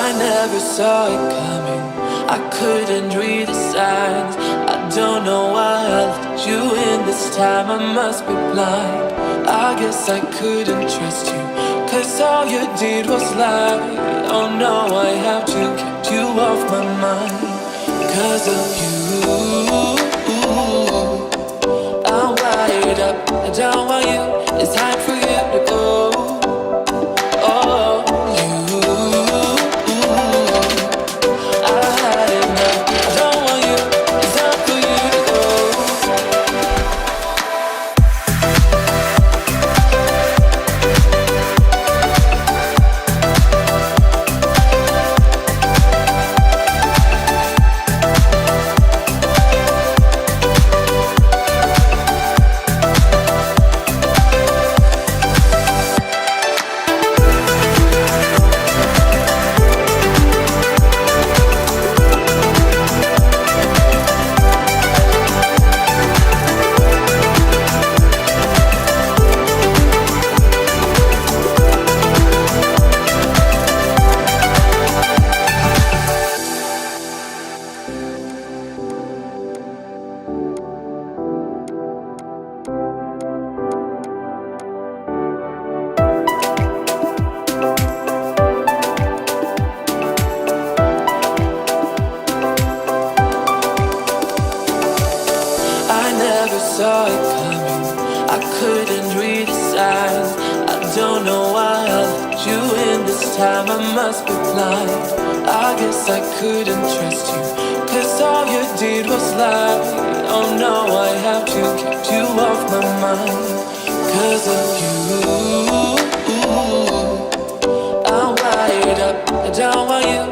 I never saw it coming. I couldn't read the signs. I don't know why I let you in this time. I must be blind. I guess I couldn't trust you, 'cause all you did was lie. Oh no, I have to keep you off my mind. 'Cause of you, I'm wired up. I don't want you. It's time for you to go. Oh, you, I had enough. I don't want you. It's time for you to go. I never saw it coming. I couldn't read the signs. I don't know why I let you in this time. I must be blind. I guess I couldn't trust you, 'cause all you did was lie. Oh no, I have to keep you off my mind. 'Cause of you, I'm wired up. I don't want you.